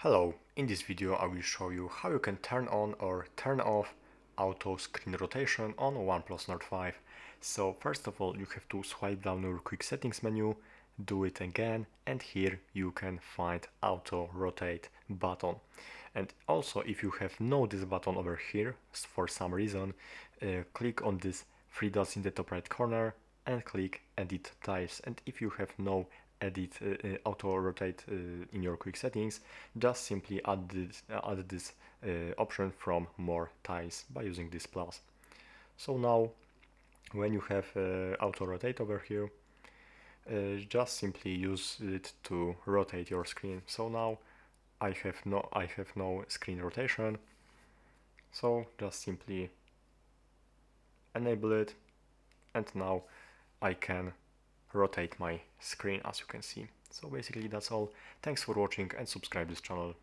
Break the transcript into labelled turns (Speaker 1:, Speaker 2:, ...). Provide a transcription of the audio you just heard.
Speaker 1: Hello, in this video I will show you how you can turn on or turn off auto screen rotation on OnePlus Nord 5. So first of all you have to swipe down your quick settings menu, do it again, and here you can find auto rotate button. And also if you have no this button over here for some reason, click on this three dots in the top right corner and click edit tiles. And if you have no edit auto rotate in your quick settings, just simply add this option from more tiles by using this plus. So now when you have auto rotate over here, just simply use it to rotate your screen. So now I have no screen rotation, so just simply enable it, and now I can rotate my screen, as you can see. So basically that's all. Thanks for watching and subscribe this channel.